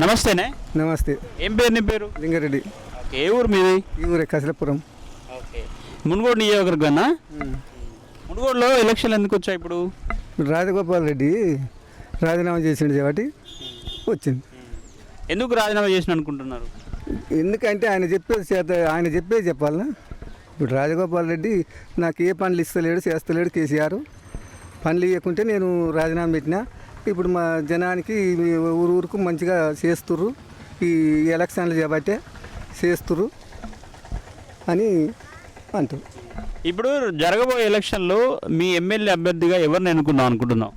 నమస్తేనే. నమస్తే. ఏం పేరు నీ పేరు? లింగారెడ్డి. ఓకే, ఏ ఊరు మీది? ఈ ఊరే కసిలపురం. ఓకే, మునుగోడు నియోజకవర్గమా? మునుగోడులో ఎలక్షన్లు ఎందుకు వచ్చాయి ఇప్పుడు? రాజగోపాల్ రెడ్డి రాజీనామా చేసిండు కాబట్టి వచ్చింది. ఎందుకు రాజీనామా చేసిన అనుకుంటున్నారు? ఎందుకంటే ఆయన చెప్పేది చెప్పాలనా. ఇప్పుడు రాజగోపాల్ రెడ్డి నాకు ఏ పనులు ఇస్తలేడు, చేస్తలేడు. కేసీఆర్ పనులు ఇవ్వకుంటే నేను రాజీనామా పెట్టినా. ఇప్పుడు మా జనానికి ఊరుకు మంచిగా చేస్తుర్రు, ఈ ఎలక్షన్లు చేయబట్టే చేస్తుర్రు అని అంటారు. ఇప్పుడు జరగబోయే ఎలక్షన్లో మీ ఎమ్మెల్యే అభ్యర్థిగా ఎవరిని ఎన్నుకుందాం అనుకుంటున్నాం?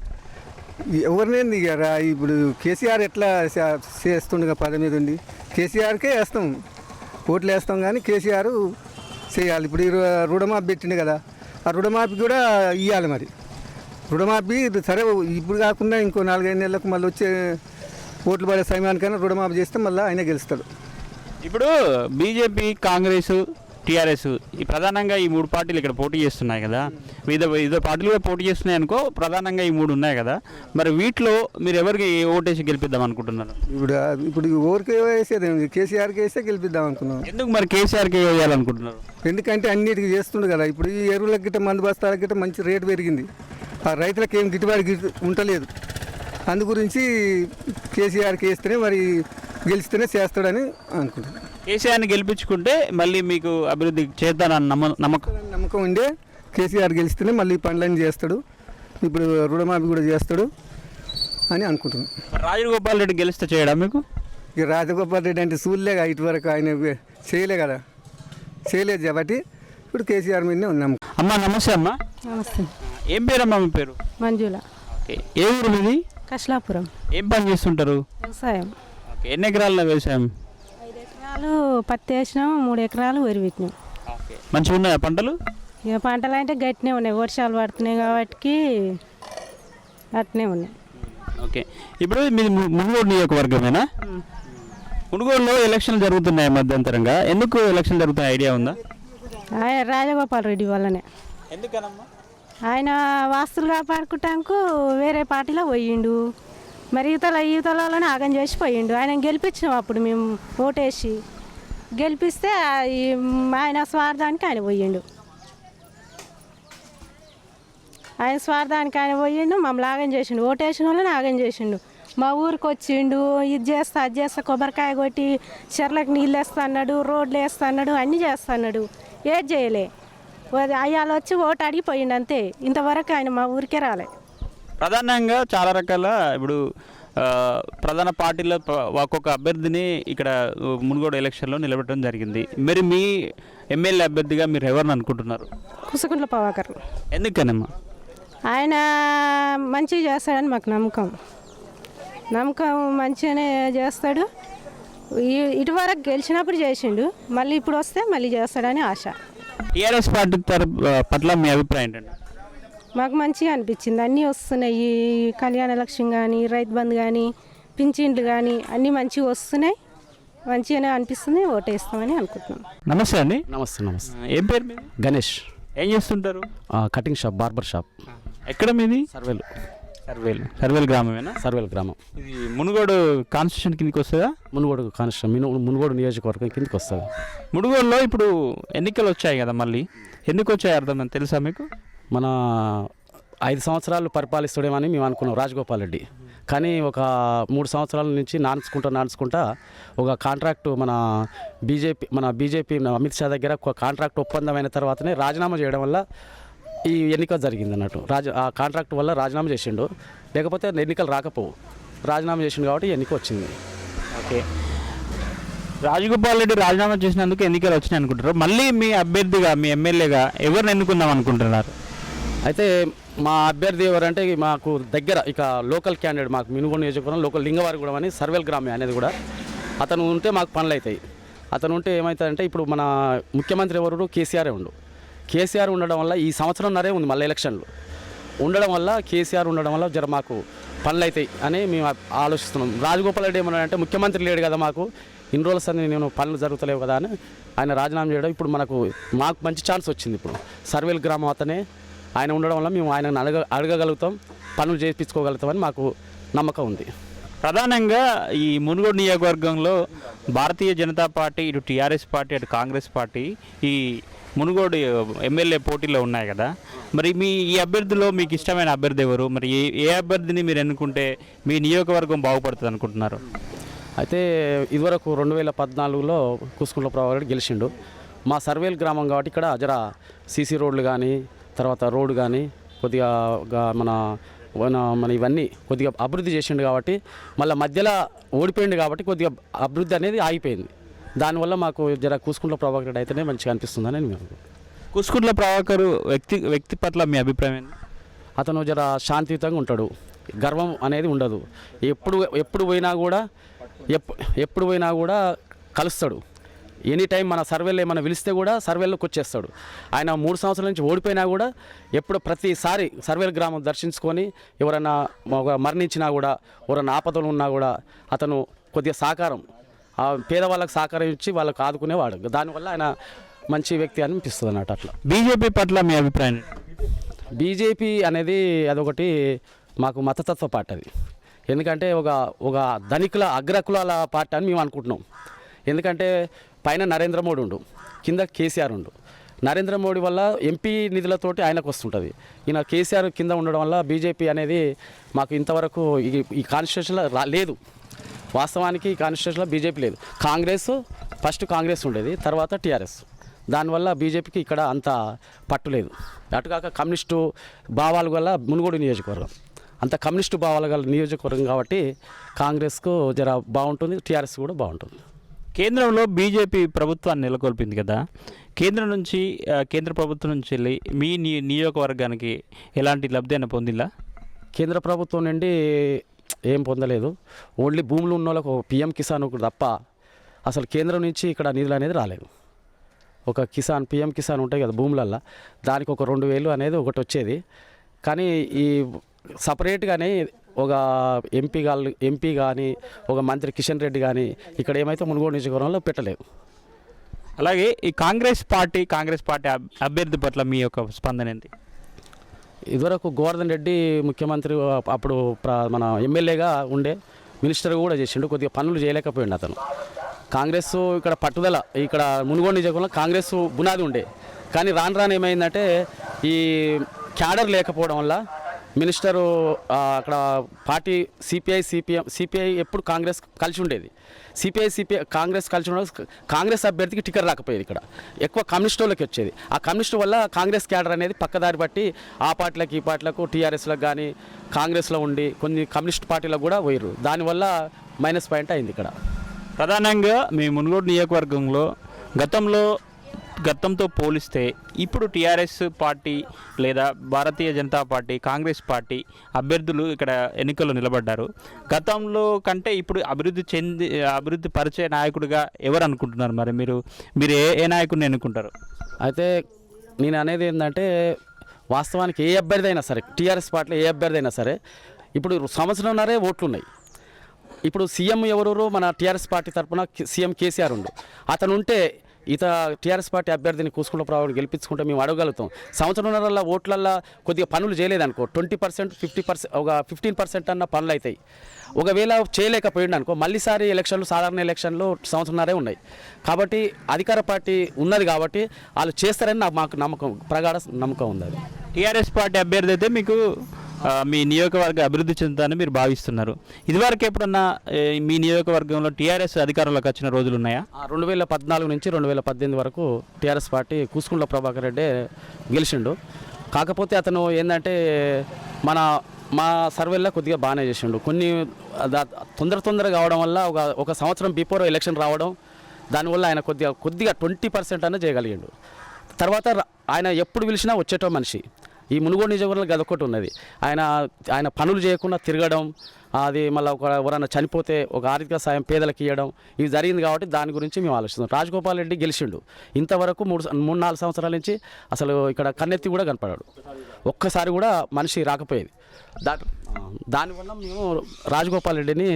ఎవరినేంది ఇక ఇప్పుడు కేసీఆర్ ఎట్లా చేస్తుండగా పదం మీద ఉండి కేసీఆర్కే వేస్తాం, ఓట్లు వేస్తాం. కానీ కేసీఆర్ చేయాలి. ఇప్పుడు రుణమాఫీ పెట్టిండు కదా, ఆ రుణమాఫీ కూడా ఇవ్వాలి. మరి రుణమాఫీ సరే ఇప్పుడు కాకుండా ఇంకో 4-5 నెలలకు మళ్ళీ వచ్చే ఓట్లు పడే సమయానికైనా రుణమాఫీ చేస్తే మళ్ళీ ఆయన గెలుస్తాడు. ఇప్పుడు బీజేపీ, కాంగ్రెస్, టీఆర్ఎస్ ఈ ప్రధానంగా ఈ 3 పార్టీలు ఇక్కడ పోటీ చేస్తున్నాయి కదా. వివిధ పార్టీలు కూడా పోటీ చేస్తున్నాయి అనుకో, ప్రధానంగా ఈ 3 ఉన్నాయి కదా. మరి వీటిలో మీరు ఎవరికి ఓటేసి గెలిపిద్దాం అనుకుంటున్నారు? ఇప్పుడు ఊరికి వేసేది కేసీఆర్కి వేస్తే గెలిపిద్దాం అనుకున్నాం. ఎందుకు మరి కేసీఆర్కి వేయాలనుకుంటున్నారు? ఎందుకంటే అన్నిటికీ చేస్తుండు కదా. ఇప్పుడు ఈ ఎరువులకి గిట్ట, మందు బస్తాలకి గిట్ట మంచి రేటు పెరిగింది. ఆ రైతులకు ఏం గిట్టుబాటు ఉండలేదు. అందు గురించి కేసీఆర్కి వేస్తేనే మరి గెలిస్తేనే చేస్తాడని అనుకుంటున్నాను. కేసీఆర్ని గెలిపించుకుంటే మళ్ళీ మీకు అభివృద్ధి చేద్దానన్న నమ్మకం ఉండే కేసీఆర్ గెలిస్తేనే మళ్ళీ పనులన్నీ చేస్తాడు. ఇప్పుడు రుణమాఫీ కూడా చేస్తాడు అని అనుకుంటున్నాను. రాజగోపాల్ రెడ్డి గెలిస్తే చేయడా మీకు? ఇక రాజగోపాల్ రెడ్డి అంటే చూడలేగా, ఇటువరకు ఆయన చేయలే కదా, చేయలేదు కాబట్టి ఇప్పుడు కేసీఆర్ మీదనే ఉన్నాము. అమ్మా నమస్తే. అమ్మా నమస్తే. ఏం పేరమ్మా మీ పేరు? మంజుల. ఓకే, ఏ ఊరు మీది? కశలాపురం. ఏం పని చేస్తుంటారు? వ్యవసాయం. ఓకే, ఎన్ని ఎకరాల వ్యవసాయం? 5 ఎకరాలు పత్తి వేసినాం, 3 ఎకరాలు వరి పెట్టినాం. ఓకే, మంచిగా ఉన్నాయా పంటలు? ఇక పంటలు అంటే గట్టినే ఉన్నాయి, వర్షాలు పడుతున్నాయి కాబట్టి అట్నే ఉన్నాయి. ఓకే, ఇప్పుడు మీది మునుగోడు నియోజకవర్గమేనా? మునుగోడులో ఎలక్షన్లు జరుగుతున్నాయి మధ్యంతరంగా. ఎందుకు ఎలక్షన్లు జరుగుతున్నాయి ఐడియా ఉందా? ఆయన రాజగోపాల్ రెడ్డి వల్లనే. ఎందుకనమ్మా? ఆయన వాస్తులు కాపాడుకుంటానికి వేరే పార్టీలో పోయిండు. మరి ఈతలని ఆగం చేసి పోయిండు. ఆయన గెలిపించినాం అప్పుడు మేము ఓటేసి. గెలిపిస్తే ఆయన స్వార్థానికి ఆయన పోయిండు. ఆయన స్వార్థానికి ఆయన పోయిండు, మమ్మల్ని ఆగం చేసిండు. ఓటేసిన వాళ్ళని ఆగం చేసిండు. మా ఊరికి వచ్చిండు, ఇది చేస్తా అది చేస్తా, కొబ్బరికాయ కొట్టి చెర్లకు నీళ్ళు వేస్తా అన్నాడు, రోడ్లు వేస్తా అన్నాడు, అన్నీ చేస్తా అన్నాడు. ఏది చేయలే. అయ్యాలు వచ్చి ఓటు అడిగిపోయిండు అంతే. ఇంతవరకు ఆయన మా ఊరికే రాలే. ప్రధానంగా చాలా రకాల ఇప్పుడు ప్రధాన పార్టీల ఒక్కొక్క అభ్యర్థిని ఇక్కడ మునుగోడు ఎలక్షన్లో నిలబెట్టడం జరిగింది. మరి మీ ఎమ్మెల్యే అభ్యర్థిగా మీరు ఎవరిని అనుకుంటున్నారు? కుసుకుంట్ల పవాకర్. ఎందుకనమ్మా? ఆయన మంచిగా చేస్తాడని మాకు నమ్మకం మంచిగానే చేస్తాడు. ఇటువరకు గెలిచినప్పుడు చేసిండు, మళ్ళీ ఇప్పుడు వస్తే మళ్ళీ చేస్తాడని ఆశ. టీఆర్ఎస్ పార్టీ పట్ల మీ అభిప్రాయం ఏంటండి? మాకు మంచిగా అనిపించింది. అన్నీ వస్తున్నాయి, కళ్యాణ లక్ష్యం కానీ, రైతు బంధు కానీ, పింఛన్లు కానీ అన్నీ మంచిగా వస్తున్నాయి. మంచిగానే అనిపిస్తుంది. ఓటేస్తామని అనుకుంటున్నాం. నమస్తే అండి. నమస్తే. నమస్తే. ఏం పేరు మీది? గణేష్. ఏం చేస్తుంటారు? Cutting shop, barber shop. ఎక్కడ మీది? సర్వేల్ గ్రామమేనా? సర్వేల్ గ్రామం. ఇది మునుగోడు కాన్స్టిట్యూషన్ కిందకి వస్తుందా? మునుగోడు కాన్స్టిట్యూషన్, మునుగోడు నియోజకవర్గం కిందకి వస్తుంది. మునుగోడులో ఇప్పుడు ఎన్నికలు వచ్చాయి కదా, మళ్ళీ ఎందుకు వచ్చాయి అర్థం తెలుసా మీకు? మన 5 సంవత్సరాలు పరిపాలిస్తాడేమని మేము అనుకున్నాం రాజగోపాల్ రెడ్డి. కానీ ఒక 3 సంవత్సరాల నుంచి నాన్చుకుంటా ఒక కాంట్రాక్టు మన బీజేపీ అమిత్ షా దగ్గర ఒక కాంట్రాక్ట్ ఒప్పందమైన తర్వాతనే రాజీనామా చేయడం వల్ల ఈ ఎన్నిక జరిగింది అన్నట్టు. ఆ కాంట్రాక్ట్ వల్ల రాజీనామా చేసిండు, లేకపోతే ఎన్నికలు రాకపోవు. రాజీనామా చేసిండు కాబట్టి ఎన్నిక వచ్చింది. ఓకే, రాజగోపాల్ రెడ్డి రాజీనామా చేసినందుకు ఎన్నికలు వచ్చినాయి అనుకుంటారు. మళ్ళీ మీ అభ్యర్థిగా, మీ ఎమ్మెల్యేగా ఎవరిని ఎన్నుకుందాం అనుకుంటున్నారు? అయితే మా అభ్యర్థి ఎవరంటే మాకు దగ్గర ఇక లోకల్ క్యాండిడేట్, మాకు మునుగోడు నియోజకవర్గం లోకల్ లింగవారిగూడెం అని సర్వేల్ గ్రామే అనేది కూడా అతను ఉంటే మాకు పనులు అవుతాయి. అతను ఉంటే ఏమవుతుందంటే ఇప్పుడు మన ముఖ్యమంత్రి ఎవరు? కేసీఆరే ఉండు. కేసీఆర్ ఉండడం వల్ల ఈ సంవత్సరంన్నరే ఉంది మళ్ళీ ఎలక్షన్లు ఉండడం వల్ల, కేసీఆర్ ఉండడం వల్ల జర మాకు పనులు అవుతాయి అని మేము ఆలోచిస్తున్నాం. రాజగోపాల్ రెడ్డి ఏమన్నా అంటే ముఖ్యమంత్రి లేడు కదా, మాకు ఇన్ని రోజులు సరే నేను పనులు జరుగుతలేవు కదా అని ఆయన రాజీనామా చేయడం. ఇప్పుడు మాకు మంచి ఛాన్స్ వచ్చింది. ఇప్పుడు సర్వేల్ గ్రామం అతనే ఆయన ఉండడం వల్ల మేము ఆయనను అడగగలుగుతాం, పనులు చేయించుకోగలుగుతామని మాకు నమ్మకం ఉంది. ప్రధానంగా ఈ మునుగోడు నియోజకవర్గంలో భారతీయ జనతా పార్టీ, ఇటు టీఆర్ఎస్ పార్టీ, అటు కాంగ్రెస్ పార్టీ ఈ మునుగోడు ఎమ్మెల్యే పోటీలో ఉన్నాయి కదా, మరి ఈ అభ్యర్థిలో మీకు ఇష్టమైన అభ్యర్థి ఎవరు? మరి ఏ అభ్యర్థిని మీరు ఎన్నుకుంటే మీ నియోజకవర్గం బాగుపడుతుంది అనుకుంటున్నారు? అయితే ఇదివరకు 2014లో కూసుకుంట్ల ప్రభాకర్ రెడ్డి గెలిచిండు. మా సర్వేల్ గ్రామం కాబట్టి ఇక్కడ జర సీసీ రోడ్లు కానీ, తర్వాత రోడ్డు కానీ కొద్దిగా మన ఇవన్నీ కొద్దిగా అభివృద్ధి చేసిండు కాబట్టి, మళ్ళీ మధ్యలో ఓడిపోయింది కాబట్టి కొద్దిగా అభివృద్ధి అనేది ఆగిపోయింది. దానివల్ల మాకు జర కూసుకుంట్ల ప్రభాకర్ రెడ్డి అయితేనే మంచిగా అనిపిస్తుందని మేము. కూసుకుంట్ల ప్రభాకర్ వ్యక్తి పట్ల మీ అభిప్రాయం ఏంటి? అతను జర శాంతియుతంగా ఉంటాడు, గర్వం అనేది ఉండదు. ఎప్పుడు పోయినా కూడా కలుస్తాడు. ఎనీ టైం మన సర్వేలో ఏమైనా పిలిస్తే కూడా సర్వేలోకి వచ్చేస్తాడు. ఆయన 3 సంవత్సరాల నుంచి ఓడిపోయినా కూడా ప్రతిసారి సర్వేల గ్రామం దర్శించుకొని ఎవరైనా మరణించినా కూడా, ఎవరైనా ఆపదలు ఉన్నా కూడా అతను కొద్దిగా సహకారం, ఆ పేదవాళ్ళకి సహకారం ఇచ్చి వాళ్ళకి ఆదుకునేవాడు. దానివల్ల ఆయన మంచి వ్యక్తి అనిపిస్తుంది అన్నట్టు. అట్లా బీజేపీ పట్ల మీ అభిప్రాయం? బీజేపీ అనేది అదొకటి మాకు మతతత్వ పార్టీ అది. ఎందుకంటే ఒక ధనికుల అగ్రకులాల పార్టీ అని మేము అనుకుంటున్నాం. ఎందుకంటే పైన నరేంద్ర మోడీ ఉండు, కింద కేసీఆర్ ఉండు. నరేంద్ర మోడీ వల్ల ఎంపీ నిధులతోటి ఆయనకు వస్తుంటుంది. ఈయన కేసీఆర్ కింద ఉండడం వల్ల బీజేపీ అనేది మాకు ఇంతవరకు ఈ కాన్స్టిట్యూషన్లో లేదు. వాస్తవానికి ఈ కాన్స్టిట్యూషన్లో బీజేపీ లేదు. ఫస్ట్ కాంగ్రెస్ ఉండేది, తర్వాత టీఆర్ఎస్. దానివల్ల బీజేపీకి ఇక్కడ అంత పట్టు లేదు. అటుకాక కమ్యూనిస్టు భావాలు గల మునుగోడు నియోజకవర్గం, అంత కమ్యూనిస్టు భావాలు గల నియోజకవర్గం కాబట్టి కాంగ్రెస్కు జర బాగుంటుంది, టీఆర్ఎస్ కూడా బాగుంటుంది. కేంద్రంలో బీజేపీ ప్రభుత్వాన్ని నెలకొల్పింది కదా, కేంద్ర ప్రభుత్వం నుంచి వెళ్ళి మీ నియోజకవర్గానికి ఎలాంటి లబ్ధి అయినా పొందిందా? కేంద్ర ప్రభుత్వం నుండి ఏం పొందలేదు. ఓన్లీ భూములు ఉన్న వాళ్ళకు పిఎం కిసాన్ తప్ప అసలు కేంద్రం నుంచి ఇక్కడ నిధులు అనేది రాలేదు. ఒక పిఎం కిసాన్ ఉంటాయి కదా భూములల్లో, దానికి ఒక 2,000 అనేది ఒకటి వచ్చేది. కానీ ఈ సపరేట్గానే ఒక ఎంపీ కానీ ఒక మంత్రి కిషన్ రెడ్డి కానీ ఇక్కడ ఏమైతే మునుగోడు నియోజకవర్గంలో పెట్టలేదు. అలాగే ఈ కాంగ్రెస్ పార్టీ అభ్యర్థి పట్ల మీ యొక్క స్పందన ఏంటి? ఇదివరకు గోవర్ధన్ రెడ్డి ముఖ్యమంత్రి అప్పుడు మన ఎమ్మెల్యేగా ఉండే, మినిస్టర్ కూడా చేసిండు. కొద్దిగా పనులు చేయలేకపోయిండు అతను. కాంగ్రెస్ ఇక్కడ పట్టుదల, ఇక్కడ మునుగోడు నియోజకవర్గంలో కాంగ్రెస్ బునాది ఉండే. కానీ రాను ఏమైందంటే ఈ క్యాడర్ లేకపోవడం వల్ల మినిస్టరు అక్కడ పార్టీ సిపిఐ ఎప్పుడు కాంగ్రెస్ కలిసి ఉండేది. కాంగ్రెస్ కలిసి ఉండడం, కాంగ్రెస్ అభ్యర్థికి టికెట్ రాకపోయేది. ఇక్కడ ఎక్కువ కమ్యూనిస్ట్ వాళ్ళకి వచ్చేది. ఆ కమ్యూనిస్ట్ వల్ల కాంగ్రెస్ క్యాడర్ అనేది పక్కదారి బట్టి ఆ పార్టీలకు ఈ పార్టీలకు టీఆర్ఎస్లకు కానీ కాంగ్రెస్లో ఉండి కొన్ని కమ్యూనిస్ట్ పార్టీలకు కూడా పోయారు. దానివల్ల మైనస్ పాయింట్ అయింది ఇక్కడ. ప్రధానంగా మీ మునుగోడు నియోజకవర్గంలో గతంతో పోలిస్తే ఇప్పుడు టీఆర్ఎస్ పార్టీ లేదా భారతీయ జనతా పార్టీ, కాంగ్రెస్ పార్టీ అభ్యర్థులు ఇక్కడ ఎన్నికల్లో నిలబడ్డారు. గతంలో కంటే ఇప్పుడు అభివృద్ధి పరిచే నాయకుడిగా ఎవరు అనుకుంటున్నారు? మరి మీరు ఏ నాయకుడిని ఎన్నుకుంటారు? అయితే నేను అనేది ఏంటంటే వాస్తవానికి ఏ అభ్యర్థి అయినా సరే, టీఆర్ఎస్ పార్టీలో ఏ అభ్యర్థి అయినా సరే ఇప్పుడు సంవత్సరంన్నరే ఓట్లున్నాయి. ఇప్పుడు సీఎం ఎవరు? మన టీఆర్ఎస్ పార్టీ తరఫున సీఎం కేసీఆర్ ఉండు. అతను ఉంటే టీఆర్ఎస్ పార్టీ అభ్యర్థిని కూసుకుంట్ల ప్రభాకర్ గెలిపించుకుంటే మేము అడగలుగుతాం. సంవత్సరంన్నరల్లో ఓట్లల్లో కొద్దిగా పనులు చేయలేదనుకో 20%, 50%, ఒక 15% అన్న పనులు అవుతాయి. ఒకవేళ చేయలేకపోయింది అనుకో మళ్ళీసారి సాధారణ ఎలక్షన్లు సంవత్సరంన్నరే ఉన్నాయి. కాబట్టి అధికార పార్టీ ఉన్నది కాబట్టి వాళ్ళు చేస్తారని మాకు ప్రగాఢ నమ్మకం ఉంది. టీఆర్ఎస్ పార్టీ అభ్యర్థి అయితే మీకు మీ నియోజకవర్గ అభివృద్ధి చెందుతారని మీరు భావిస్తున్నారు. ఇదివరకు ఎప్పుడన్నా మీ నియోజకవర్గంలో టీఆర్ఎస్ అధికారంలోకి వచ్చిన రోజులు ఉన్నాయా? 2014 నుంచి 2018 వరకు టీఆర్ఎస్ పార్టీ కూసుకుంట్ల ప్రభాకర్ రెడ్డి గెలిచిండు. కాకపోతే అతను ఏంటంటే మా సర్వేల్లో కొద్దిగా బాగానే చేసిండు. కొన్ని తొందరగా కావడం వల్ల ఒక సంవత్సరం బిఫోర్ ఎలక్షన్ రావడం, దానివల్ల ఆయన కొద్దిగా 20% అన్న చేయగలిగిండు. తర్వాత ఆయన ఎప్పుడు పిలిచినా వచ్చేటో మనిషి. ఈ మునుగోడు నియోజకవర్గంలో గదొక్కటి ఉన్నది. ఆయన పనులు చేయకుండా తిరగడం, అది మళ్ళీ ఎవరైనా చనిపోతే ఒక ఆర్థిక సాయం పేదలకు ఇవ్వడం, ఇవి జరిగింది కాబట్టి దాని గురించి మేము ఆలోచిస్తాం. రాజగోపాల్ రెడ్డి గెలిచిండు. ఇంతవరకు 3-4 సంవత్సరాల నుంచి అసలు ఇక్కడ కన్నెత్తి కూడా కనపడాడు. ఒక్కసారి కూడా మనిషి రాకపోయేది. దానివల్ల మేము రాజగోపాల్ రెడ్డిని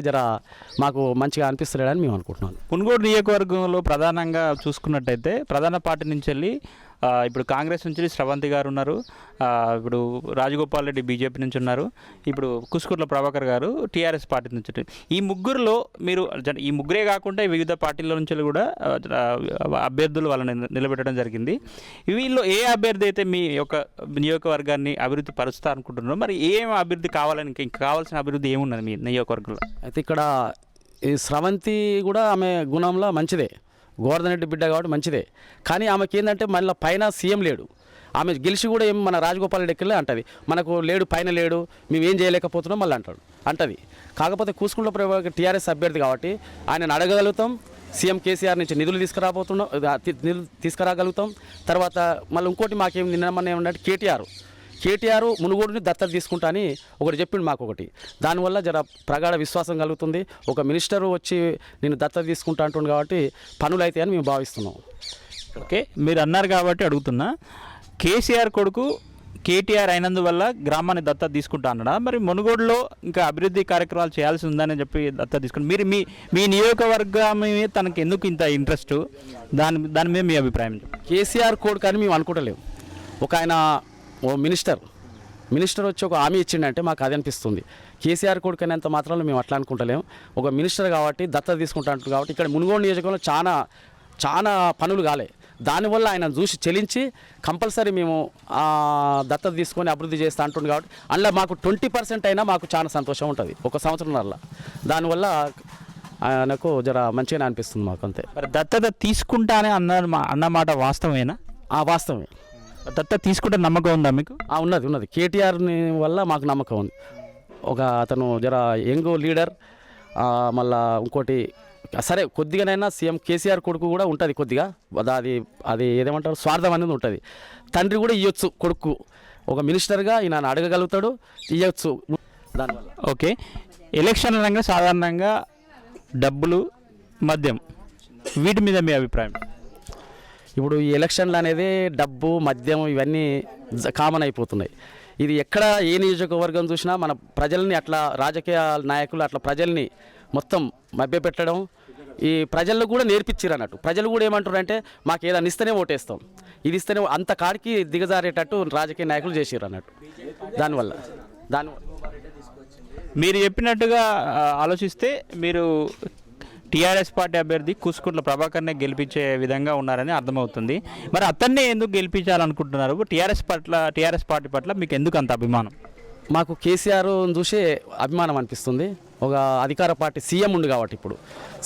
మాకు మంచిగా అనిపిస్తున్నాడని మేము అనుకుంటున్నాం. మునుగోడు నియోజకవర్గంలో ప్రధానంగా చూసుకున్నట్టయితే ప్రధాన పార్టీ నుంచి వెళ్ళి ఇప్పుడు కాంగ్రెస్ నుంచి స్రవంతి గారు ఉన్నారు, ఇప్పుడు రాజగోపాల్ రెడ్డి బీజేపీ నుంచి ఉన్నారు, ఇప్పుడు కుస్కూర్ల ప్రభాకర్ గారు టీఆర్ఎస్ పార్టీ నుంచి. ఈ ముగ్గురులో మీరు ఈ ముగ్గురే కాకుండా వివిధ పార్టీల నుంచి కూడా అభ్యర్థులు వాళ్ళని నిలబెట్టడం జరిగింది. వీళ్ళు ఏ అభ్యర్థి అయితే మీ యొక్క నియోజకవర్గాన్ని అభివృద్ధి పరుస్తా అనుకుంటున్నారో, మరి ఏం అభివృద్ధి కావాలని, ఇంకా కావాల్సిన అభివృద్ధి ఏమున్నది మీ నియోజకవర్గంలో? అయితే ఇక్కడ ఈ స్రవంతి కూడా ఆమె గుణంలో మంచిదే, గోవర్ధన్ రెడ్డి బిడ్డ కాబట్టి మంచిదే. కానీ ఆమెకి ఏంటంటే మళ్ళీ పైన సీఎం లేడు. ఆమె గెలిచి కూడా ఏం మన రాజగోపాల్ రెడ్డి ఎక్కలే అంటది, మనకు లేడు, పైన లేడు, మేము ఏం చేయలేకపోతున్నాం మళ్ళీ అంటది. కాకపోతే కూసుకుంట్ల ప్రభాకర్ టీఆర్ఎస్ అభ్యర్థి కాబట్టి ఆయనను అడగగలుగుతాం. సీఎం కేసీఆర్ నుంచి నిధులు తీసుకురాగలుగుతాం. తర్వాత మళ్ళీ ఇంకోటి మాకేం నిన్న ఏమన్నట్టు కేటీఆర్ మునుగోడుని దత్తత తీసుకుంటా అని ఒకటి చెప్పిండు మాకు ఒకటి. దానివల్ల జర ప్రగాఢ విశ్వాసం కలుగుతుంది. ఒక మినిస్టరు వచ్చి నేను దత్తత తీసుకుంటా అంటుంది కాబట్టి పనులు అవుతాయని మేము భావిస్తున్నాం. ఓకే, మీరు అన్నారు కాబట్టి అడుగుతున్నా, కేసీఆర్ కొడుకు కేటీఆర్ అయినందువల్ల గ్రామాన్ని దత్తత తీసుకుంటా అన్నాడా? మరి మునుగోడులో ఇంకా అభివృద్ధి కార్యక్రమాలు చేయాల్సి ఉందని చెప్పి దత్తత తీసుకుంటారు. మీరు మీ నియోజకవర్గం మీద తనకి ఎందుకు ఇంత ఇంట్రెస్ట్, దాని మీద మీ అభిప్రాయం? కేసీఆర్ కొడుకు అని మేము అనుకుంటలేము. ఒక ఆయన మినిస్టర్ వచ్చి ఒక హామీ ఇచ్చిండంటే మాకు అది అనిపిస్తుంది. కేసీఆర్ కొడుకు అనేంత మాత్రంలో మేము అట్లా అనుకుంటలేము. ఒక మినిస్టర్ కాబట్టి దత్తత తీసుకుంటా అంటారు కాబట్టి ఇక్కడ మునుగోడు నియోజకవర్గంలో చాలా పనులు కాలే. దానివల్ల ఆయన చూసి చెలించి కంపల్సరీ మేము దత్తత తీసుకొని అభివృద్ధి చేస్తా అంటుంది కాబట్టి అందులో మాకు 20% అయినా మాకు చాలా సంతోషం ఉంటుంది ఒక సంవత్సరంలో. దానివల్ల ఆయనకు జర మంచిగానే అనిపిస్తుంది మాకు, అంతే. మరి దత్తత తీసుకుంటానే అన్నమాట వాస్తవమేనా? వాస్తవమే. దత్తత తీసుకుంటే నమ్మకం ఉందా మీకు? ఉన్నది. కేటీఆర్ని వల్ల మాకు నమ్మకం ఉంది. ఒక అతను జర యంగ్ లీడర్, మళ్ళా ఇంకోటి సరే కొద్దిగానైనా సీఎం కేసీఆర్ కొడుకు కూడా ఉంటుంది కొద్దిగా, అది ఏదేమంటారు స్వార్థం అనేది ఉంటుంది. తండ్రి కూడా ఇవ్వచ్చు కొడుకు, ఒక మినిస్టర్గా ఈయన అడగగలుగుతాడు, ఇవ్వచ్చు దానివల్ల. ఓకే, ఎలక్షన్ రంగంలో సాధారణంగా డబ్బులు, మద్యం, వీటి మీద మీ అభిప్రాయం? ఇప్పుడు ఈ ఎలక్షన్లు అనేది డబ్బు, మద్యం ఇవన్నీ కామన్ అయిపోతున్నాయి. ఇది ఎక్కడ ఏ నియోజకవర్గం చూసినా మన ప్రజల్ని అట్లా రాజకీయ నాయకులు అట్లా ప్రజల్ని మొత్తం మభ్యపెట్టడం, ఈ ప్రజల్లో కూడా నేర్పించారు అన్నట్టు. ప్రజలు కూడా ఏమంటారు అంటే మాకు ఏదైనా ఇస్తేనే ఓటేస్తాం, ఇది ఇస్తేనే, అంత కాడికి దిగజారేటట్టు రాజకీయ నాయకులు చేసారు అన్నట్టు. దానివల్ల మీరు చెప్పినట్టుగా ఆలోచిస్తే మీరు టీఆర్ఎస్ పార్టీ అభ్యర్థి కూసుకుంట్ల ప్రభాకర్నే గెలిపించే విధంగా ఉన్నారని అర్థమవుతుంది. మరి అతన్నే ఎందుకు గెలిపించాలనుకుంటున్నారు? టీఆర్ఎస్ పార్టీ పట్ల మీకు ఎందుకు అంత అభిమానం? మాకు కేసీఆర్ చూసే అభిమానం అనిపిస్తుంది. ఒక అధికార పార్టీ సీఎం ఉండు కాబట్టి, ఇప్పుడు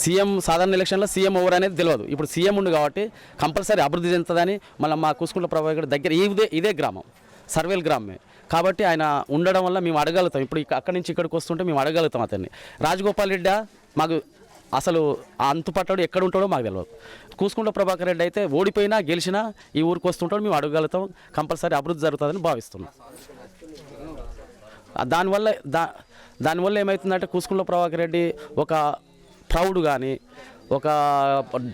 సీఎం సాధారణ ఎలక్షన్లో సీఎం ఎవరు అనేది తెలియదు. ఇప్పుడు సీఎం ఉండు కాబట్టి కంపల్సరీ అభివృద్ధి చెందుతుందని. మళ్ళీ మా కూసుకుంట్ల ప్రభాకర్ దగ్గర ఇదే గ్రామం, సర్వేల్ గ్రామమే కాబట్టి ఆయన ఉండడం వల్ల మేము అడగలుగుతాం. ఇప్పుడు అక్కడి నుంచి ఇక్కడికి వస్తుంటే మేము అడగలుగుతాం అతన్ని. రాజగోపాల్ రెడ్డి మాకు అసలు అంతుపట్టాడు, ఎక్కడ ఉంటాడో మాకు తెలియదు. కూసుకుంట్ల ప్రభాకర్ రెడ్డి అయితే ఓడిపోయినా గెలిచినా ఈ ఊరికి వస్తుంటాడు, మేము అడగలుగుతాం. కంపల్సరీ అభివృద్ధి జరుగుతుందని భావిస్తున్నాం. దానివల్ల ఏమవుతుందంటే కూసుకుంట్ల ప్రభాకర్ రెడ్డి ఒక ప్రౌడ్ కానీ, ఒక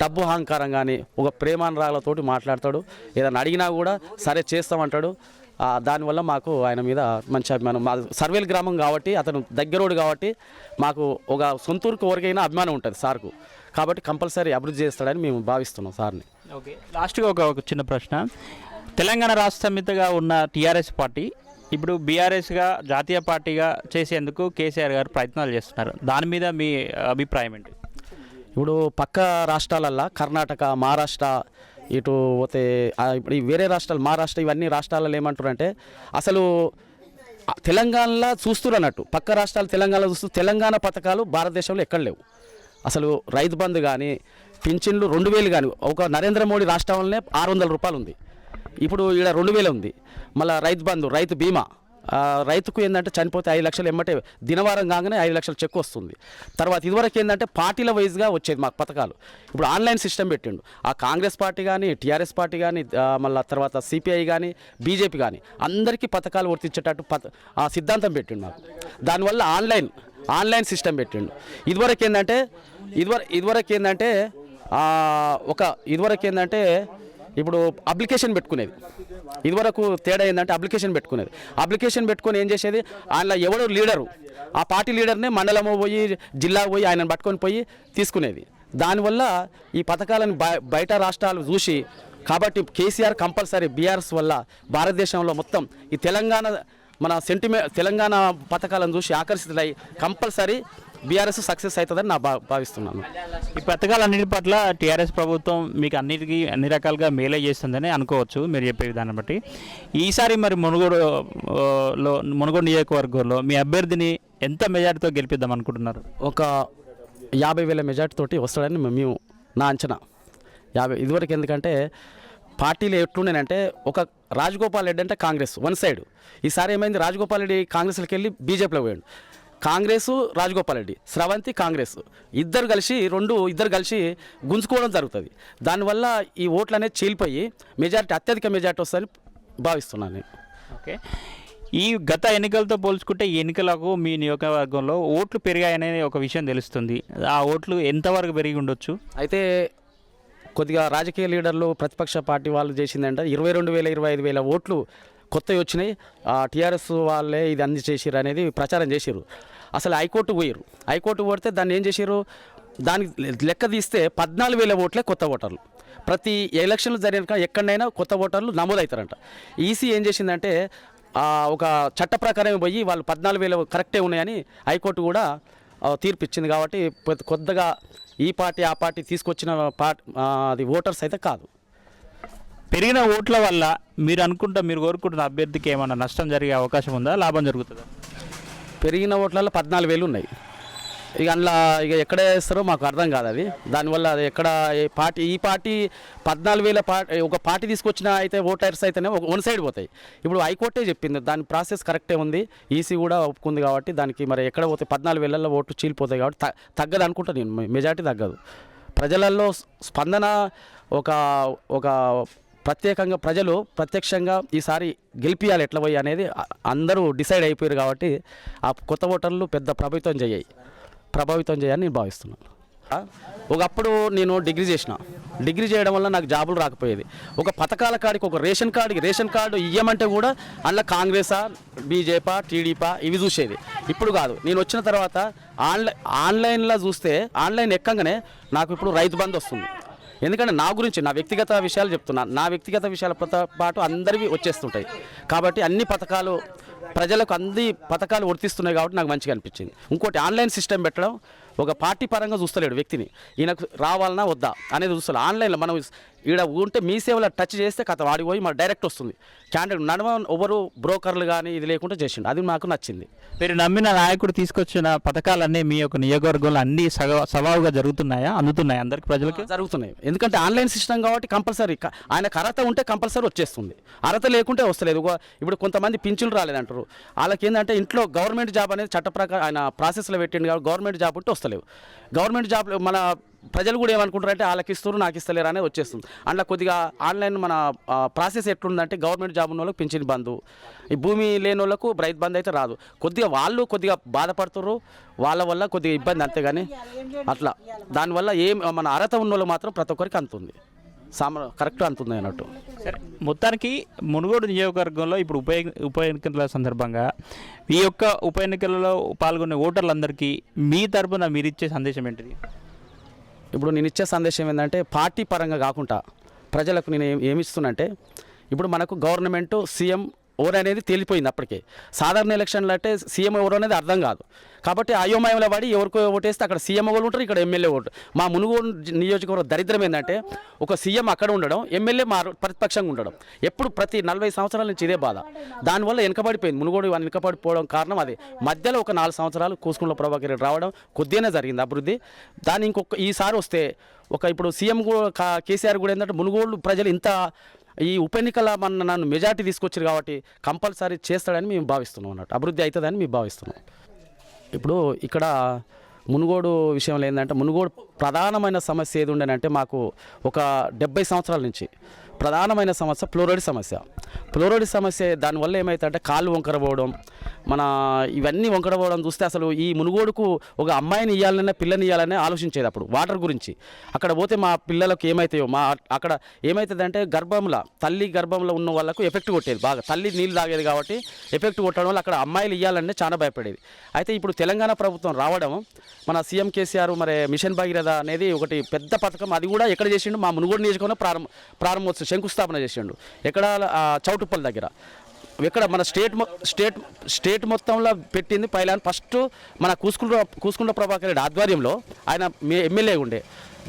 డబ్బు అహంకారం కానీ, ఒక ప్రేమానురాగాలతోటి మాట్లాడతాడు. ఏదైనా అడిగినా కూడా సరే చేస్తామంటాడు. దానివల్ల మాకు ఆయన మీద మంచి అభిమానం. మా సర్వేల్ గ్రామం కాబట్టి, అతను దగ్గరోడు కాబట్టి మాకు ఒక సొంతూరుకు ఎవరికైనా అభిమానం ఉంటుంది సార్కు. కాబట్టి కంపల్సరీ అభివృద్ధి చేస్తాడని మేము భావిస్తున్నాం సార్ని. ఓకే, లాస్ట్గా ఒక చిన్న ప్రశ్న. తెలంగాణ రాష్ట్ర సమితిగా ఉన్న టీఆర్ఎస్ పార్టీ ఇప్పుడు బీఆర్ఎస్గా జాతీయ పార్టీగా చేసేందుకు కేసీఆర్ గారు ప్రయత్నాలు చేస్తున్నారు. దాని మీద మీ అభిప్రాయం ఏంటి? ఇప్పుడు పక్క రాష్ట్రాలల్లో కర్ణాటక, మహారాష్ట్ర, ఇటు పోతే ఇప్పుడు ఈ వేరే రాష్ట్రాలు, మహారాష్ట్ర, ఇవన్నీ రాష్ట్రాలలో ఏమంటారంటే అసలు తెలంగాణలో చూస్తున్నారు అన్నట్టు. పక్క రాష్ట్రాలు తెలంగాణలో చూస్తూ తెలంగాణ పథకాలు భారతదేశంలో ఎక్కడ లేవు. అసలు రైతు బంధు కానీ, పింఛన్లు 2000 కానీ, ఒక నరేంద్ర మోడీ రాష్ట్రంలోనే 600 రూపాయలు ఉంది. ఇప్పుడు ఈడ 2000 ఉంది. మళ్ళీ రైతు బంధు, రైతు బీమా, రైతుకు ఏంటంటే చనిపోతే 5 లక్షలు ఎమ్మటే దినవారం కాగానే 5 లక్షలు చెక్ వస్తుంది. తర్వాత ఇదివరకు ఏంటంటే పార్టీల వైజ్గా వచ్చేది మాకు పథకాలు. ఇప్పుడు ఆన్లైన్ సిస్టమ్ పెట్టిండు. ఆ కాంగ్రెస్ పార్టీ కానీ, టీఆర్ఎస్ పార్టీ కానీ, మళ్ళీ తర్వాత సిపిఐ కానీ, బీజేపీ కానీ అందరికీ పథకాలు వర్తించేటట్టు ఆ సిద్ధాంతం పెట్టిండు మాకు. దానివల్ల ఆన్లైన్ సిస్టమ్ పెట్టిండు. ఇదివరకు ఏంటంటే ఇప్పుడు అప్లికేషన్ పెట్టుకునేది. ఇదివరకు తేడా ఏంటంటే అప్లికేషన్ పెట్టుకొని ఏం చేసేది, ఆయన ఎవడో లీడరు, ఆ పార్టీ లీడర్నే మండలము పోయి, జిల్లా పోయి ఆయనను పట్టుకొని పోయి తీసుకునేది. దానివల్ల ఈ పథకాలను బయట రాష్ట్రాలు చూసి కాబట్టి కేసీఆర్ కంపల్సరీ బీఆర్ఎస్ వల్ల భారతదేశంలో మొత్తం ఈ తెలంగాణ మన తెలంగాణ పథకాలను చూసి ఆకర్షితులై కంపల్సరీ బీఆర్ఎస్ సక్సెస్ అవుతుందని నా భావిస్తున్నాను. ఈ పథకాలన్నిటి పట్ల టీఆర్ఎస్ ప్రభుత్వం మీకు అన్ని రకాలుగా మేలే చేస్తుందని అనుకోవచ్చు మీరు చెప్పే విధానం బట్టి. ఈసారి మరి మునుగోడు నియోజకవర్గంలో మీ అభ్యర్థిని ఎంత మెజార్టీతో గెలిపిద్దాం అనుకుంటున్నారు? ఒక 50,000 మెజార్టీ తోటి వస్తాడని మేము నా అంచనా. 50 ఇదివరకు ఎందుకంటే పార్టీలు ఎట్లుండేనంటే ఒక రాజగోపాల్ రెడ్డి అంటే కాంగ్రెస్ వన్ సైడ్. ఈసారి ఏమైంది, రాజగోపాల్ రెడ్డి కాంగ్రెస్లోకి వెళ్ళి బీజేపీలో పోయాడు. కాంగ్రెస్ రాజగోపాల్ రెడ్డి స్రవంతి కాంగ్రెస్ ఇద్దరు కలిసి గుంజుకోవడం జరుగుతుంది. దానివల్ల ఈ ఓట్లు అనేది చీలిపోయి అత్యధిక మెజార్టీ వస్తుందని భావిస్తున్నాను నేను. ఓకే, ఈ గత ఎన్నికలతో పోల్చుకుంటే ఈ ఎన్నికలకు మీ నియోజకవర్గంలో ఓట్లు పెరిగాయనే ఒక విషయం తెలుస్తుంది. ఆ ఓట్లు ఎంతవరకు పెరిగి ఉండొచ్చు? అయితే కొద్దిగా రాజకీయ లీడర్లు ప్రతిపక్ష పార్టీ వాళ్ళు చేసిందంటే 22,000 25,000 ఓట్లు కొత్తవి వచ్చినాయి. టీఆర్ఎస్ వాళ్ళే ఇది అన్ని చేసిర్రు అనేది ప్రచారం చేసిర్రు. అసలు హైకోర్టు పోతే దాన్ని ఏం చేసిర్రు, దానికి లెక్క తీస్తే 14,000 ఓట్లే కొత్త ఓటర్లు. ప్రతి ఎలక్షన్లు జరిగిన ఎక్కడైనా కొత్త ఓటర్లు నమోదవుతారంట. ఈసీ ఏం చేసిందంటే ఒక చట్ట ప్రకారం పోయి వాళ్ళు 14,000 కరెక్టే ఉన్నాయని హైకోర్టు కూడా తీర్పు ఇచ్చింది. కాబట్టి కొద్దిగా ఈ పార్టీ ఆ పార్టీ తీసుకొచ్చిన అది ఓటర్స్ అయితే కాదు. పెరిగిన ఓట్ల వల్ల మీరు కోరుకుంటున్న అభ్యర్థికి ఏమైనా నష్టం జరిగే అవకాశం ఉందా, లాభం జరుగుతుందా? పెరిగిన ఓట్లలో 14,000 ఉన్నాయి. ఇక అందులో ఎక్కడ వేస్తారో మాకు అర్థం కాదు. అది దానివల్ల అది ఎక్కడ ఈ పార్టీ 14,000 ఒక పార్టీ తీసుకొచ్చిన అయితే ఓటర్స్ అయితేనే వన్ సైడ్ పోతాయి. ఇప్పుడు హైకోర్టే చెప్పింది దాని ప్రాసెస్ కరెక్టే ఉంది, ఈసీ కూడా ఒప్పుకుంది. కాబట్టి దానికి మరి ఎక్కడ పోతే 14,000 ఓట్లు చీలిపోతాయి. కాబట్టి తగ్గదు అనుకుంటా నేను, మెజార్టీ తగ్గదు. ప్రజలలో స్పందన ఒక ప్రత్యేకంగా ప్రజలు ప్రత్యక్షంగా ఈసారి గెలిపియాలి ఎట్లా పోయి అనేది అందరూ డిసైడ్ అయిపోయారు. కాబట్టి ఆ కొత్త ఓటర్లు పెద్ద ప్రభావితం చేయాలని నేను భావిస్తున్నాను. ఒకప్పుడు నేను డిగ్రీ చేయడం వల్ల నాకు జాబులు రాకపోయేది. ఒక పథకాల కాడికి ఒక రేషన్ కార్డు ఇవ్వమంటే కూడా అందులో కాంగ్రెసా బీజేపీ టీడీపీ ఇవి చూసేది. ఇప్పుడు కాదు, నేను వచ్చిన తర్వాత ఆన్లైన్లో చూస్తే ఆన్లైన్ ఎక్కగానే నాకు ఇప్పుడు రైతు బంధు వస్తుంది. ఎందుకంటే నా వ్యక్తిగత విషయాలు చెప్తున్నాను. నా వ్యక్తిగత విషయాలతో పాటు అందరివి వచ్చేస్తుంటాయి. కాబట్టి అన్ని పథకాలు వర్తిస్తున్నాయి. కాబట్టి నాకు మంచిగా అనిపించింది. ఇంకోటి ఆన్లైన్ సిస్టమ్ పెట్టడం, ఒక పార్టీ పరంగా చూస్తలేడు వ్యక్తిని, ఈయనకు రావాలన్నా వద్దా అనేది చూస్తలే. ఆన్లైన్లో మనం ఈడ ఉంటే మీ సేవలో టచ్ చేస్తే కథ వాడిపోయి మన డైరెక్ట్ వస్తుంది. క్యాండిడేట్ నడవ ఎవరు బ్రోకర్లు కానీ ఇది లేకుండా చేసిండు, అది నాకు నచ్చింది. మీరు నమ్మిన నాయకుడు తీసుకొచ్చిన పథకాలన్నీ మీ యొక్క నియోజకవర్గంలో అన్ని సవాలుగా జరుగుతున్నాయా, అందుతున్నాయి అందరికి ప్రజలకు? జరుగుతున్నాయి. ఎందుకంటే ఆన్లైన్ సిస్టమ్ కాబట్టి కంపల్సరీ ఆయనకు అర్హత ఉంటే కంపల్సరీ వచ్చేస్తుంది, అర్హత లేకుంటే వస్తలేదు. ఇప్పుడు కొంతమంది పింఛన్లు రాలేదంటారు. వాళ్ళకి ఏంటంటే ఇంట్లో గవర్నమెంట్ జాబ్ అనేది చట్ట ప్రకారం ఆయన ప్రాసెస్లో పెట్టిండు కాబట్టి గవర్నమెంట్ జాబ్ ఉంటే వస్తలేవు. గవర్నమెంట్ జాబ్ మన ప్రజలు కూడా ఏమనుకుంటారంటే వాళ్ళకి ఇస్తారు నాకు ఇస్తలేరు అనేది వచ్చేస్తుంది. అందులో కొద్దిగా ఆన్లైన్ మన ప్రాసెస్ ఎట్లుందంటే గవర్నమెంట్ జాబ్ ఉన్న వాళ్ళకి పింఛన్ బంధు, ఈ భూమి లేని వాళ్ళకు రైతు బంధు అయితే రాదు. కొద్దిగా బాధపడుతున్నారు, వాళ్ళ వల్ల కొద్దిగా ఇబ్బంది, అంతేగాని అట్లా దానివల్ల మన అర్హత ఉన్న వాళ్ళు మాత్రం ప్రతి ఒక్కరికి అందుతుంది, కరెక్ట్ అందుతుంది అన్నట్టు. సరే, మొత్తానికి మునుగోడు నియోజకవర్గంలో ఇప్పుడు ఉప ఎన్నికల సందర్భంగా ఈ యొక్క ఉప ఎన్నికలలో పాల్గొనే ఓటర్లందరికీ మీ తరపున మీరు ఇచ్చే సందేశం ఏంటిది? ఇప్పుడు నేను ఇచ్చే సందేశం ఏంటంటే పార్టీ పరంగా కాకుండా ప్రజలకు నేను ఏమిస్తున్నంటే, ఇప్పుడు మనకు గవర్నమెంట్ సీఎం ఎవరు అనేది తేలిపోయింది. అప్పటికే సాధారణ ఎలక్షన్లు అంటే సీఎం ఎవరు అనేది అర్థం కాదు. కాబట్టి అయోమయంలో పడి ఎవరికో ఓటేస్తే అక్కడ సీఎం ఎవరు ఉంటారు, ఇక్కడ ఎమ్మెల్యే ఓటు. మా మునుగోడు నియోజకవర్గం దరిద్రం ఏంటంటే ఒక సీఎం అక్కడ ఉండడం, ఎమ్మెల్యే ప్రతిపక్షంగా ఉండడం. ఎప్పుడు ప్రతి 40 సంవత్సరాల నుంచి ఇదే బాధ. దానివల్ల వెనకబడిపోయింది మునుగోడు. వెనకబడిపోవడం కారణం అదే. మధ్యలో ఒక 4 సంవత్సరాలు కూసుకుంట్ల ప్రభాకర్ రెడ్డి రావడం కొద్దిగానే జరిగింది అభివృద్ధి. దాన్ని ఈసారి వస్తే ఇప్పుడు సీఎం కేసీఆర్ కూడా ఏంటంటే మునుగోడు ప్రజలు ఇంత ఈ ఉప ఎన్నికల నన్ను మెజార్టీ తీసుకొచ్చారు కాబట్టి కంపల్సరీ చేస్తాడని మేము భావిస్తున్నాం అన్నట్టు, అభివృద్ధి అవుతుందని మేము భావిస్తున్నాం. ఇప్పుడు ఇక్కడ మునుగోడు విషయంలో ఏంటంటే మునుగోడు ప్రధానమైన సమస్య ఏది ఉండనంటే మాకు ఒక 70 సంవత్సరాల నుంచి ప్రధానమైన సమస్య ఫ్లోరైడ్ సమస్య. దానివల్ల ఏమవుతుందంటే కాళ్ళు వంకరపోవడం, ఇవన్నీ వంకరపోవడం చూస్తే అసలు ఈ మునుగోడుకు ఒక అమ్మాయిని ఇవ్వాలన్నా పిల్లని ఇవ్వాలనే ఆలోచించేది అప్పుడు వాటర్ గురించి. అక్కడ పోతే మా పిల్లలకు ఏమవుతాయో అక్కడ ఏమవుతుందంటే తల్లి గర్భంలో ఉన్న వాళ్ళకు ఎఫెక్ట్ కొట్టేది బాగా. తల్లి నీళ్ళు తాగేది కాబట్టి ఎఫెక్ట్ కొట్టడం వల్ల అక్కడ అమ్మాయిలు ఇవ్వాలనే చాలా భయపడేది. అయితే ఇప్పుడు తెలంగాణ ప్రభుత్వం రావడం, మన సీఎం కేసీఆర్ మరి మిషన్ భగీరథ అనేది ఒకటి పెద్ద పథకం. అది కూడా ఎక్కడ చేసిండు, మా మునుగోడు నియోజకవర్గంలో ప్రారంభోత్సవం శంకుస్థాపన చేసిండు. ఎక్కడ చౌటుప్పల్ దగ్గర. ఎక్కడ మన స్టేట్ మొత్తంలో పెట్టింది పైలాన్ ఫస్ట్ మన కూసుకుంట ప్రభాకర్ రెడ్డి ఆధ్వర్యంలో ఆయన ఎమ్మెల్యే ఉండే.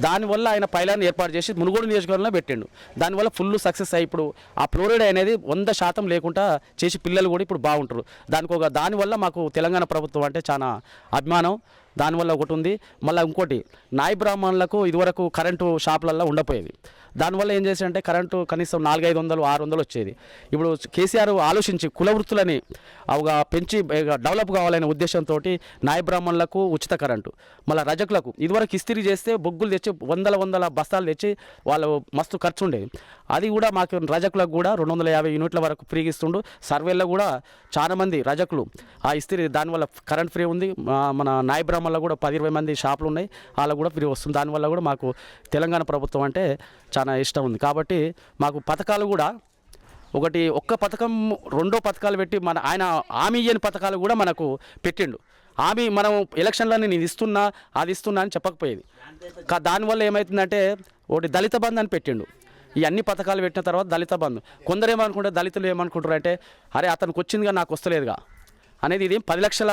దానివల్ల ఆయన పైలాన్ ఏర్పాటు చేసి మునుగోడు నియోజకవర్గంలో పెట్టిండు. దానివల్ల ఫుల్ సక్సెస్ అయ్యి ఇప్పుడు ఆ ఫ్లోరైడ్ అనేది 100% లేకుండా చేసి పిల్లలు కూడా ఇప్పుడు బాగుంటారు. దానివల్ల మాకు తెలంగాణ ప్రభుత్వం అంటే చాలా అభిమానం. దానివల్ల ఒకటి ఉంది. మళ్ళీ ఇంకోటి నాయ బ్రాహ్మణులకు ఇదివరకు కరెంటు షాపులలో ఉండపోయేది. దానివల్ల ఏం చేశారంటే కరెంటు కనీసం 400, 500, 600 వచ్చేది. ఇప్పుడు కేసీఆర్ ఆలోచించి కుల వృత్తులని పెంచి డెవలప్ కావాలనే ఉద్దేశంతో నాయ బ్రాహ్మణులకు ఉచిత కరెంటు, మళ్ళీ రజకులకు ఇదివరకు ఇస్త్రీ చేస్తే బొగ్గులు తెచ్చి వందల బస్తాలు తెచ్చి వాళ్ళు మస్తు ఖర్చు ఉండేది. అది కూడా మాకు రజకులకు కూడా 250 యూనిట్ల వరకు ఫ్రీగా ఇస్తుండు. సర్వేల్లో కూడా చాలామంది రజకులు ఆ ఇస్త్రీ దానివల్ల కరెంట్ ఫ్రీ ఉంది. మన నాయ బ్రాహ్మణులకు కూడా 10-20 మంది షాపులు ఉన్నాయి, వాళ్ళకు కూడా ఫ్రీ వస్తుంది. దానివల్ల కూడా మాకు తెలంగాణ ప్రభుత్వం అంటే చాలా ఇష్టం ఉంది. కాబట్టి మాకు పథకాలు కూడా ఒక్క పథకం 2 పథకాలు పెట్టి ఆయన హామీ ఇయ్యని పథకాలు కూడా మనకు పెట్టిండు. హామీ మనం ఎలక్షన్లో నేను ఇది ఇస్తున్నా అది ఇస్తున్నా అని చెప్పకపోయేది. దానివల్ల ఏమవుతుందంటే ఒకటి దళిత బంధు అని పెట్టిండు. ఈ అన్ని పథకాలు పెట్టిన తర్వాత దళిత బంధు కొందరు ఏమనుకుంటే దళితులు ఏమనుకుంటారు అంటే అరే అతనికి వచ్చిందిగా నాకు వస్తలేదుగా అనేది. ఇది 10 లక్షల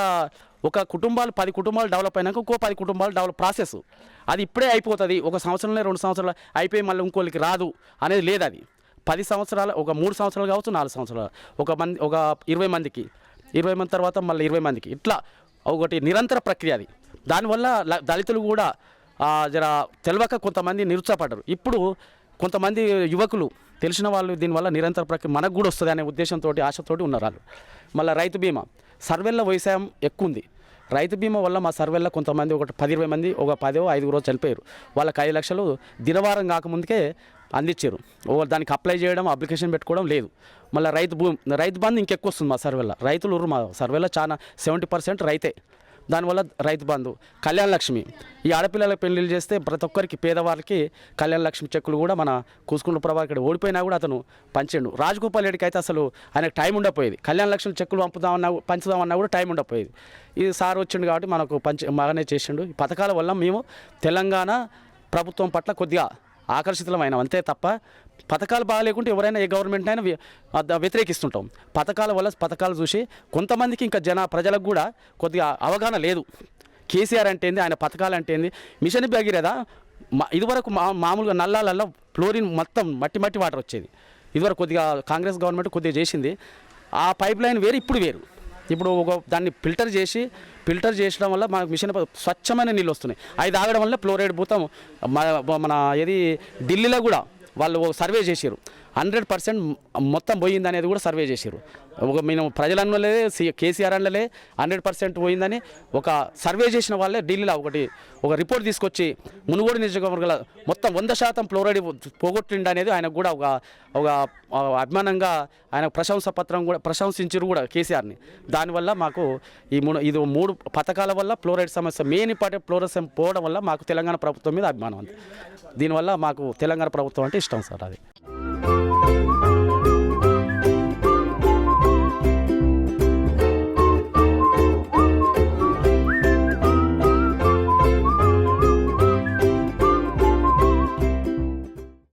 ఒక కుటుంబాలు 10 కుటుంబాలు డెవలప్ అయినాక ఇంకో 10 కుటుంబాలు డెవలప్ ప్రాసెస్ అది ఇప్పుడే అయిపోతుంది. 1 సంవత్సరంలో 2 సంవత్సరాలు అయిపోయి మళ్ళీ ఇంకోళ్ళకి రాదు అనేది లేదు. అది 10 సంవత్సరాలు, ఒక 3 సంవత్సరాలు కావచ్చు, 4 సంవత్సరాలు, ఒక 20 మందికి, 20 మంది తర్వాత మళ్ళీ 20 మందికి, ఇట్లా ఒకటి నిరంతర ప్రక్రియ అది. దానివల్ల దళితులు కూడా జర తెలియక కొంతమంది నిరుత్సాహపడ్డారు. ఇప్పుడు కొంతమంది యువకులు తెలిసిన వాళ్ళు దీనివల్ల నిరంతర ప్రక్రియ మనకు కూడా వస్తుంది అనే ఉద్దేశంతో ఆశతోటి ఉన్నారు వాళ్ళు. మళ్ళీ రైతు బీమా సర్వేల్లో వ్యవసాయం ఎక్కువ ఉంది. రైతు బీమా వల్ల మా సర్వేల్లో కొంతమంది ఒక 10-20 మంది ఒక 10-5 చనిపోయారు. వాళ్ళకి 5 లక్షలు దినవారం కాకముందుకే అందించారు. దానికి అప్లై చేయడం, అప్లికేషన్ పెట్టుకోవడం లేదు. మళ్ళీ రైతు బంధు ఇంకెక్కువ వస్తుంది మా సర్వేలో. రైతులు మా సర్వేలో చాలా 70% రైతే. దానివల్ల రైతు బంధు, కళ్యాణ లక్ష్మి, ఈ ఆడపిల్లలకు పెళ్లిళ్ళు చేస్తే ప్రతి ఒక్కరికి పేదవాళ్ళకి కళ్యాణ లక్ష్మి చెక్కులు కూడా మన కూసుకుంట ప్రభాకర్ ఓడిపోయినా కూడా అతను పంచిండు. రాజగోపాల్ రెడ్డికి అయితే అసలు ఆయనకు టైం ఉండకపోయేది. కళ్యాణ లక్ష్మి చెక్కులు పంచుదామన్నా కూడా టైం ఉండకపోయేది. ఇది సార్ వచ్చిండు కాబట్టి మనకు బాగానే చేసిండు. ఈ పథకాల వల్ల మేము తెలంగాణ ప్రభుత్వం పట్ల కొద్దిగా ఆకర్షితులమైన అంతే తప్ప పథకాలు బాగాలేకుంటే ఎవరైనా ఏ గవర్నమెంట్ అయినా వ్యతిరేకిస్తుంటాం. పథకాలు చూసి కొంతమందికి ఇంకా ప్రజలకు కూడా కొద్దిగా అవగాహన లేదు. కేసీఆర్ అంటే ఏంది, ఆయన పథకాలు అంటే ఏంది. మిషన్ భగీరథ ఇదివరకు మామూలుగా నల్లాలలో ఫ్లోరిన్ మొత్తం మట్టి వాటర్ వచ్చేది. ఇదివరకు కొద్దిగా కాంగ్రెస్ గవర్నమెంట్ కొద్దిగా చేసింది. ఆ పైప్ లైన్ వేరు, ఇప్పుడు వేరు. ఇప్పుడు దాన్ని ఫిల్టర్ చేసడం వల్ల మనకు మిషన్ స్వచ్ఛమైన నీళ్ళు వస్తున్నాయి. అవి తాగడం వల్ల ఫ్లోరైడ్ భూతం మన ఢిల్లీలో కూడా వాళ్ళు సర్వే చేశారు. 100% మొత్తం పోయింది అనేది కూడా సర్వే చేశారు. మేము ప్రజలన్నలే కేసీఆర్ అనలే 100% పోయిందని ఒక సర్వే చేసిన వాళ్ళే ఢిల్లీలో ఒక రిపోర్ట్ తీసుకొచ్చి మునుగోడు నియోజకవర్గంలో మొత్తం 100% ఫ్లోరైడ్ పోగొట్టిండు అనేది ఆయనకు కూడా ఒక అభిమానంగా ఆయన ప్రశంసపత్రం కూడా ప్రశంసించారు కూడా కేసీఆర్ని. దానివల్ల మాకు ఇది 3 పథకాల వల్ల ఫ్లోరైడ్ సమస్య మెయిన్ ఇంపార్టెంట్ ఫ్లోరైడ్ పోవడం వల్ల మాకు తెలంగాణ ప్రభుత్వం మీద అభిమానం ఉంది. దీనివల్ల మాకు తెలంగాణ ప్రభుత్వం అంటే ఇష్టం సార్. అది